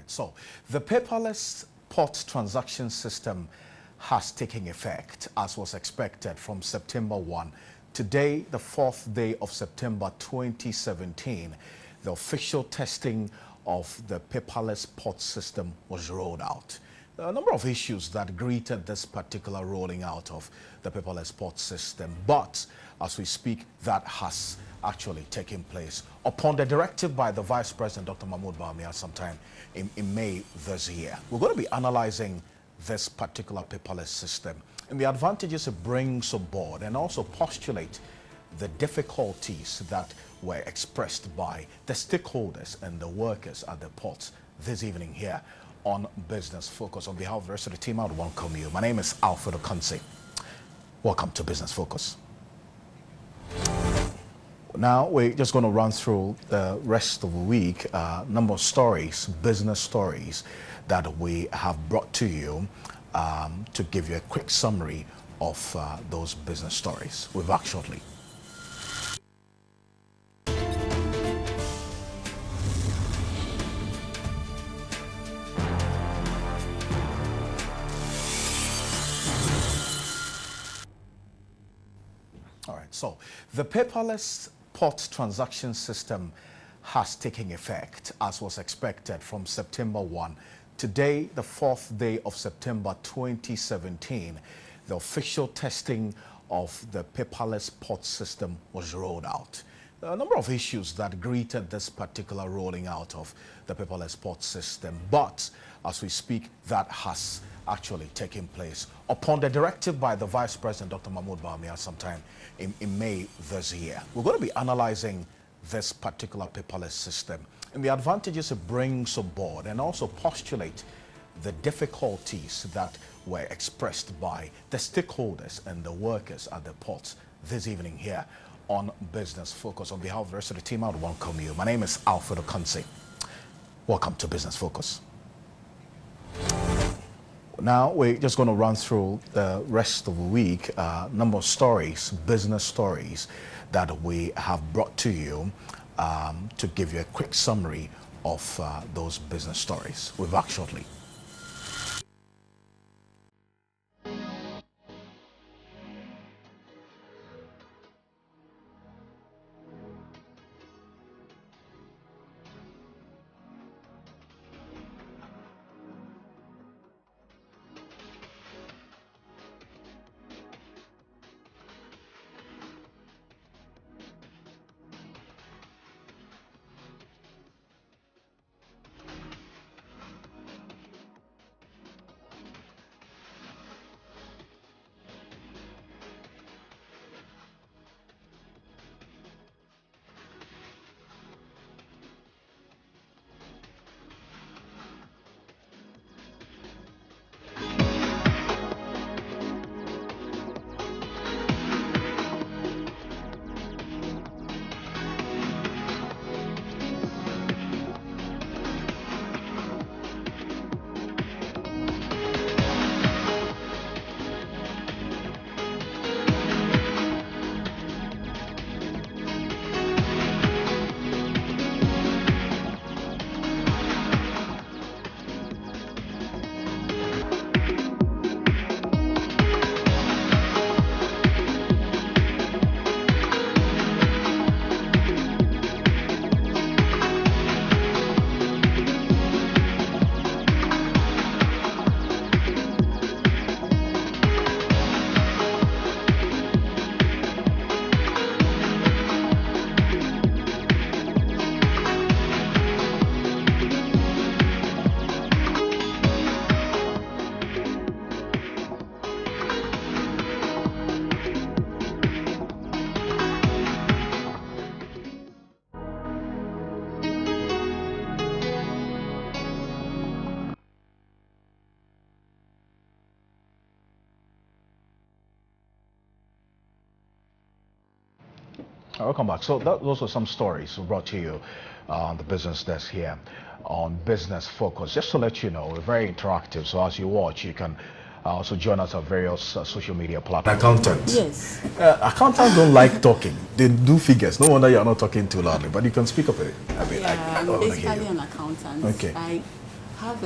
So the paperless port transaction system has taken effect as was expected from September 1. Today, the 4th day of September 2017, the official testing of the paperless port system was rolled out. There are a number of issues that greeted this particular rolling out of the paperless port system, but as we speak, that has actually taken place upon the directive by the Vice President, Dr. Mahmoud Bawumia, sometime in May this year. We're going to be analyzing this particular paperless system and the advantages it brings aboard, and also postulate the difficulties that were expressed by the stakeholders and the workers at the ports this evening here on Business Focus. On behalf of the rest of the team, I would welcome you. My name is Asiedu-Dartey. Welcome to Business Focus. Now we're just going to run through the rest of the week, number of stories, business stories that we have brought to you to give you a quick summary of those business stories. We'll be back shortly. All right, so the paperless port transaction system has taken effect as was expected from September 1. Today, the 4th day of September 2017, the official testing of the paperless port system was rolled out. There are a number of issues that greeted this particular rolling out of the paperless port system, but as we speak, that has actually taken place upon the directive by the Vice President, Dr. Mahmoud Bawumia, sometime in May this year. We're going to be analyzing this particular paperless system and the advantages it brings aboard, and also postulate the difficulties that were expressed by the stakeholders and the workers at the ports this evening here on Business Focus. On behalf of the rest of the team, I would welcome you. My name is Asiedu-Dartey. Welcome to Business Focus. Now we're just going to run through the rest of the week, number of stories, business stories that we have brought to you to give you a quick summary of those business stories. We'll be back shortly. Welcome back. So those were some stories we brought to you on the business desk here on Business Focus. Just to let you know, we're very interactive. So as you watch, you can also join us on various social media platforms. Accountants. Yes. Accountants don't like talking. They do figures. No wonder you're not talking too loudly, but you can speak up a bit. I'm basically an accountant. Okay. I have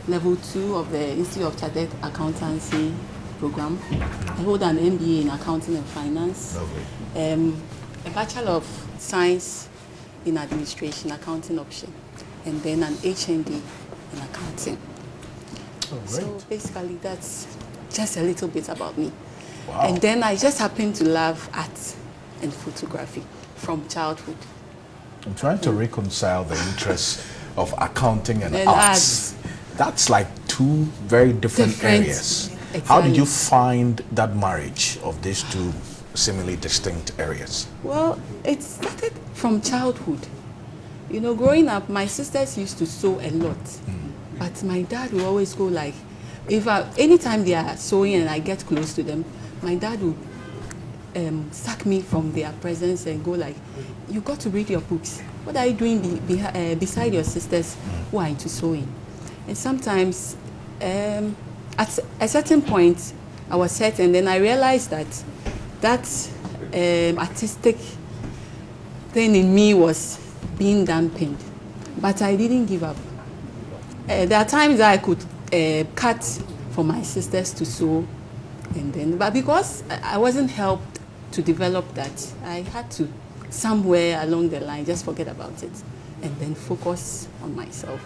level 2 of the Institute of Chartered Accountancy program. I hold an MBA in Accounting and Finance. Lovely. A Bachelor of Science in Administration, Accounting option, and then an HND in Accounting. Oh, great. So basically, that's just a little bit about me. Wow. And then I just happen to love art and photography from childhood. I'm trying to reconcile the interests of accounting and And arts. arts. That's like two very different areas. Exactly. How did you find that marriage of these two seemingly distinct areas? Well, it started from childhood. You know, growing up, my sisters used to sew a lot. But my dad would always go like, anytime they are sewing and I get close to them, my dad would sack me from their presence and go like, you got to read your books. What are you doing beside your sisters who are into sewing? And sometimes, at a certain point, I was set, and then I realized that artistic thing in me was being dampened. But I didn't give up. There are times that I could cut for my sisters to sew, but because I wasn't helped to develop that, I had to somewhere along the line just forget about it and then focus on myself.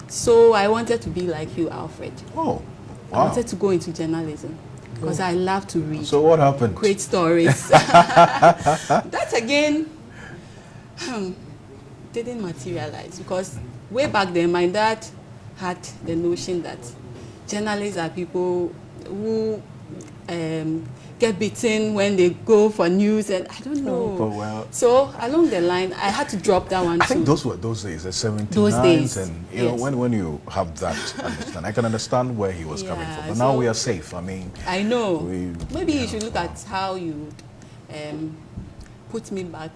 So I wanted to be like you, Alfred. Oh, wow. I wanted to go into journalism because I love to read. So what happened? Great stories. That again didn't materialize because way back then my dad had the notion that journalists are people who get beaten when they go for news, and I don't know. Oh, well. So along the line, I had to drop that one I too. think those were those days, the 79s. Those days, and you yes. know, when you have that understand, I can understand where he was coming from. But now so we are safe. I mean, I know. Maybe you yeah, should look at how you put me back.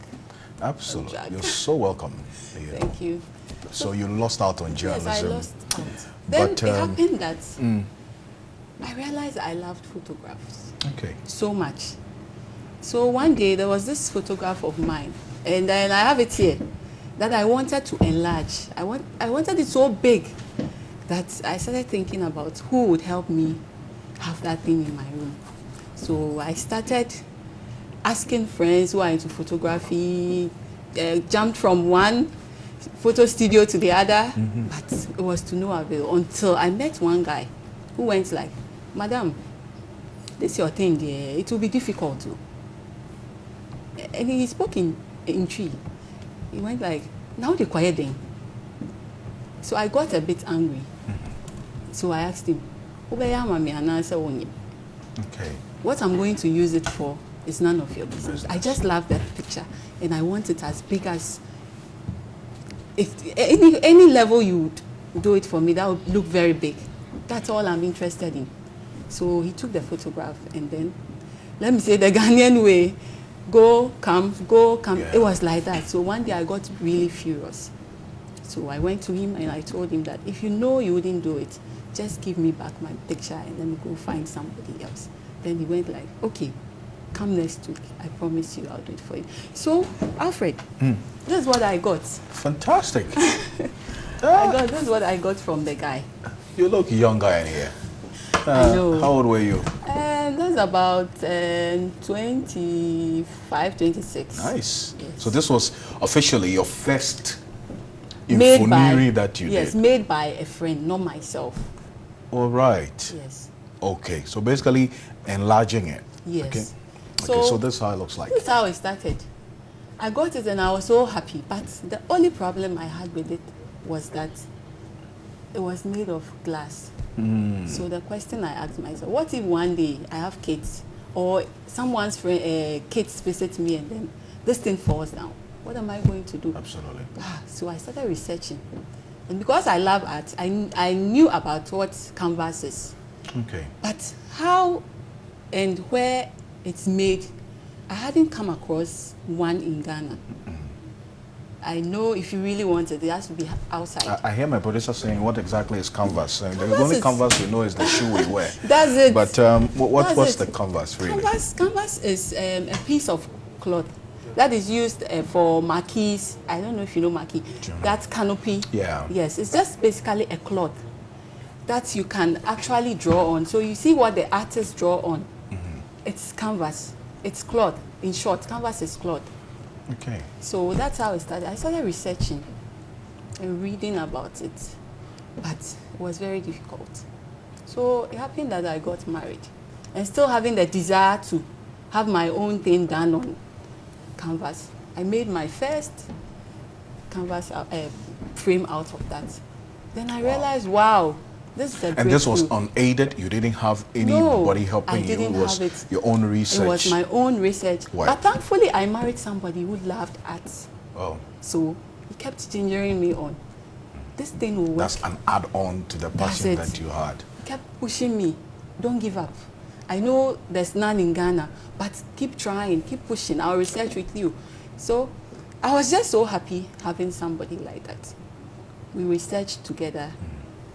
absolutely. on track. You're so welcome. You know. Thank you. So you lost out on journalism. Yes, I lost out. Then But, it happened that I realized I loved photographs Okay. so much. So one day there was this photograph of mine, and then I have it here, that I wanted to enlarge. I wanted it so big that I started thinking about who would help me have that thing in my room. So I started asking friends who are into photography, jumped from one photo studio to the other, but it was to no avail until I met one guy who went like, "Madam, this is your thing there, it will be difficult too." And he spoke in tree. He went like, "Now the quiet thing." So I got a bit angry. So I asked him, Okay. what I'm going to use it for is none of your business. I just love that picture, and I want it as big as, if any level you would do it for me, that would look very big. That's all I'm interested in. So he took the photograph, and then, let me say the Ghanaian way, go, come, go, come. Yeah. It was like that. So one day I got really furious. So I went to him and I told him that if you know you wouldn't do it, just give me back my picture and let me go find somebody else. Then he went like, okay, come next week. I promise you I'll do it for you. So, Alfred, this is what I got. Fantastic. This is what I got from the guy. You look young guy in here. I know. How old were you? That's about 25, 26. Nice. Yes. So this was officially your first Made infoneri that you yes, did? made by a friend, not myself. All right. Yes. Okay. So basically enlarging it. Yes. Okay. Okay. So this is how it looks like. This is how it started. I got it and I was so happy. But the only problem I had with it was that it was made of glass. So the question I asked myself, what if one day I have kids or someone's friend, kids visit me and then this thing falls down? What am I going to do? Absolutely. So I started researching. And because I love art, I knew about what canvas is. Okay. But how and where it's made, I hadn't come across one in Ghana. I know if you really want it, it has to be outside. I hear my producer saying, what exactly is canvas? And the Canvas only is- canvas we know is the shoe we wear. That's it. But what's That's the it. canvas really? Canvas is a piece of cloth that is used for marquees. I don't know if you know marquee. That canopy. Yeah. Yes, it's just basically a cloth that you can actually draw on. So you see what the artists draw on. It's canvas. It's cloth. In short, canvas is cloth. Okay. So that's how it started. I started researching and reading about it, but it was very difficult. So it happened that I got married and still having the desire to have my own thing done on canvas. I made my first canvas frame out of that. Then I realized, wow, this is a breakthrough. And this was unaided? You didn't have anybody helping you? I didn't have it. Your own research? It was my own research. Wow. But thankfully, I married somebody who loved arts. Oh. So he kept gingering me on. This thing will work. That's an add-on to the passion that you had. He kept pushing me. Don't give up. I know there's none in Ghana, but keep trying, keep pushing. I'll research with you. So I was just so happy having somebody like that. We researched together.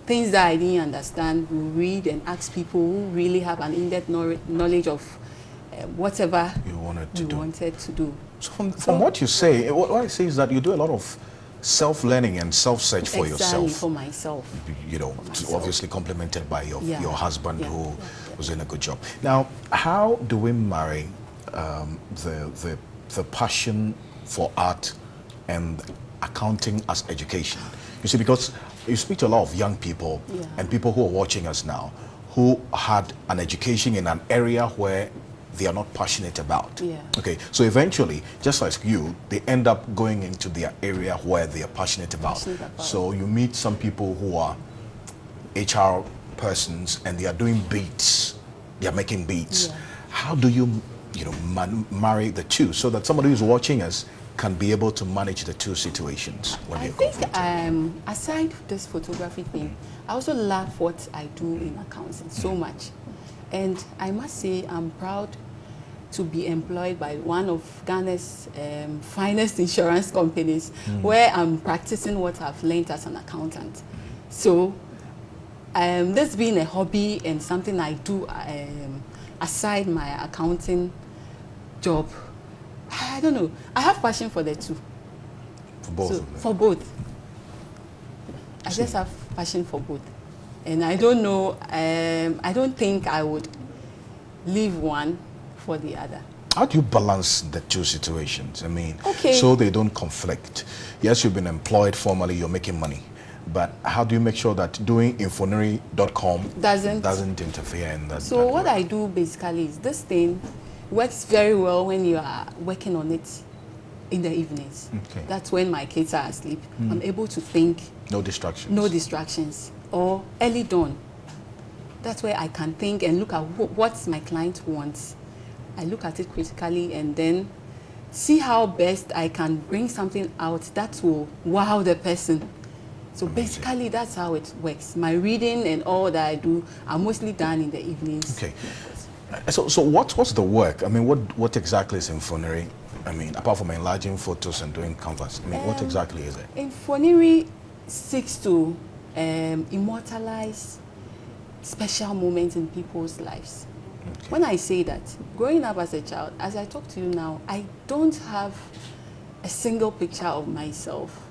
Things that I didn't understand, we read and ask people who really have an in-depth knowledge of whatever you wanted to do. So from what you say, what I say is that you do a lot of self-learning and self-search for yourself. Exactly, for myself. You know, obviously complemented by your husband who was doing a good job. Now, how do we marry the passion for art and accounting as education? You see, because you speak to a lot of young people and people who are watching us now who had an education in an area where they are not passionate about. Okay, so eventually, just like you, they end up going into their area where they are passionate about. So you meet some people who are HR persons and they are doing beats, they are making beats. How do you marry the two so that somebody who's watching us can be able to manage the two situations when you're confronted? I think aside this photography thing, I also love what I do in accounting so much. And I must say I'm proud to be employed by one of Ghana's finest insurance companies where I'm practicing what I've learned as an accountant. So this being a hobby and something I do aside my accounting job, I don't know. I have passion for the two. For both of them? For both. I just have passion for both. And I don't know, I don't think I would leave one for the other. How do you balance the two situations? I mean, okay, so they don't conflict. Yes, you've been employed formally, you're making money. But how do you make sure that doing infonery.com doesn't interfere in that? So what I do basically is this thing works very well when you are working on it in the evenings. Okay. That's when my kids are asleep. I'm able to think. No distractions. No distractions. Or early dawn. That's where I can think and look at what my client wants. I look at it critically and then see how best I can bring something out that will wow the person. So basically that's how it works. My reading and all that I do are mostly done in the evenings. Okay. So what's the work? I mean, what exactly is Infonery? I mean, apart from enlarging photos and doing canvas, I mean, what exactly is it? Infonery seeks to immortalize special moments in people's lives. Okay. When I say that, growing up as a child, as I talk to you now, I don't have a single picture of myself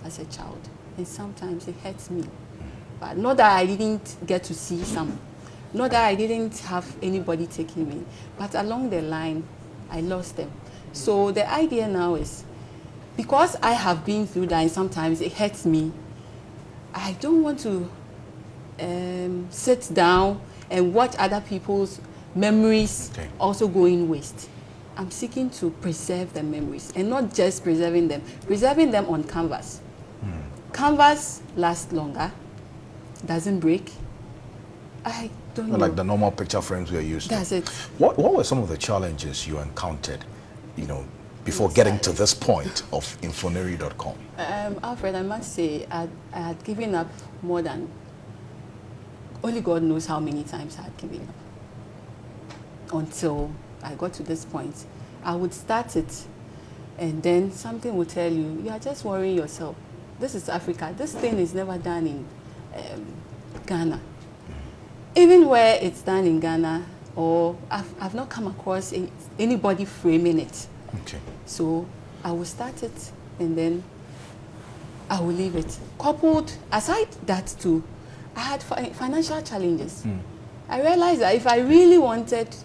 as a child. And sometimes it hurts me. But not that I didn't get to see some. Not that I didn't have anybody taking me. But along the line, I lost them. So the idea now is, because I have been through that and sometimes it hurts me, I don't want to sit down and watch other people's memories also going waste. I'm seeking to preserve the memories and not just preserving them on canvas. Canvas lasts longer, doesn't break. I don't know. Like the normal picture frames we are used to. That's it. What were some of the challenges you encountered, before getting to this point of Infonery.com? Alfred, I must say, I had given up more than, only God knows how many times I had given up. Until I got to this point. I would start it, and then something would tell you, you are just worrying yourself. This is Africa. This thing is never done in Ghana. Even where it's done in Ghana, or I've not come across anybody framing it. Okay. So I will start it and then I will leave it. Coupled, aside that too, I had financial challenges. I realized that if I really wanted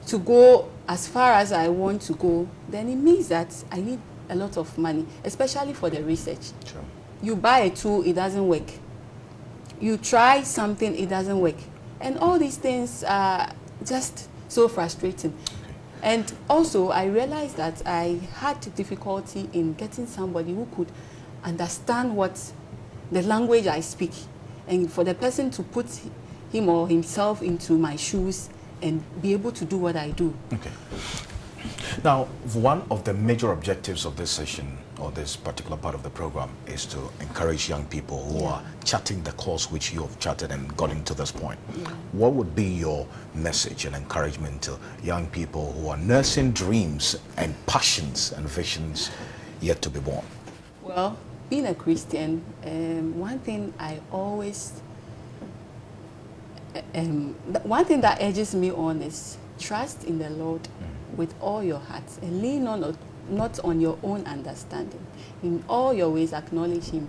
to go as far as I want to go, then it means that I need a lot of money, especially for the research. Sure. You buy a tool, it doesn't work. You try something, it doesn't work. And all these things are just so frustrating. Okay. And also, I realized that I had difficulty in getting somebody who could understand what the language I speak, and for the person to put him or himself into my shoes and be able to do what I do. Okay. Now, one of the major objectives of this session, or this particular part of the program, is to encourage young people who are charting the course which you have charted and gotten to this point. What would be your message and encouragement to young people who are nursing dreams and passions and visions yet to be born? Well, being a Christian, one thing I always, one thing that urges me on is trust in the Lord with all your heart and lean on not on your own understanding. In all your ways, acknowledge Him,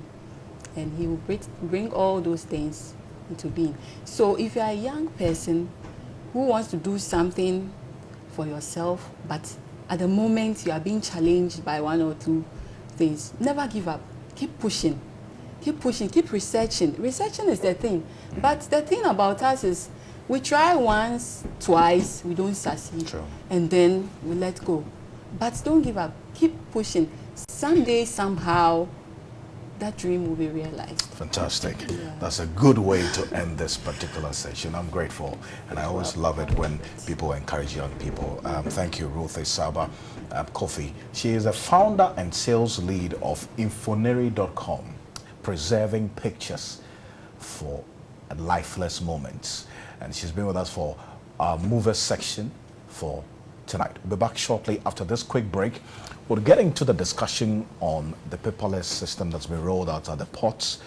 and He will bring all those things into being. So if you are a young person who wants to do something for yourself, but at the moment you are being challenged by one or two things, never give up. Keep pushing. Keep pushing. Keep researching. Researching is the thing. But the thing about us is we try once, twice, we don't succeed. True. And then we let go. But don't give up. Keep pushing. Someday, somehow, that dream will be realized. Fantastic. That's a good way to end this particular session. I'm grateful, and I always love it when people encourage young people. Thank you, Ruth Esaba Kofi. She is a founder and sales lead of Infoneri.com, preserving pictures for lifeless moments. And she's been with us for our movers section for tonight. We'll be back shortly after this quick break. We'll get into the discussion on the paperless system that's been rolled out at the ports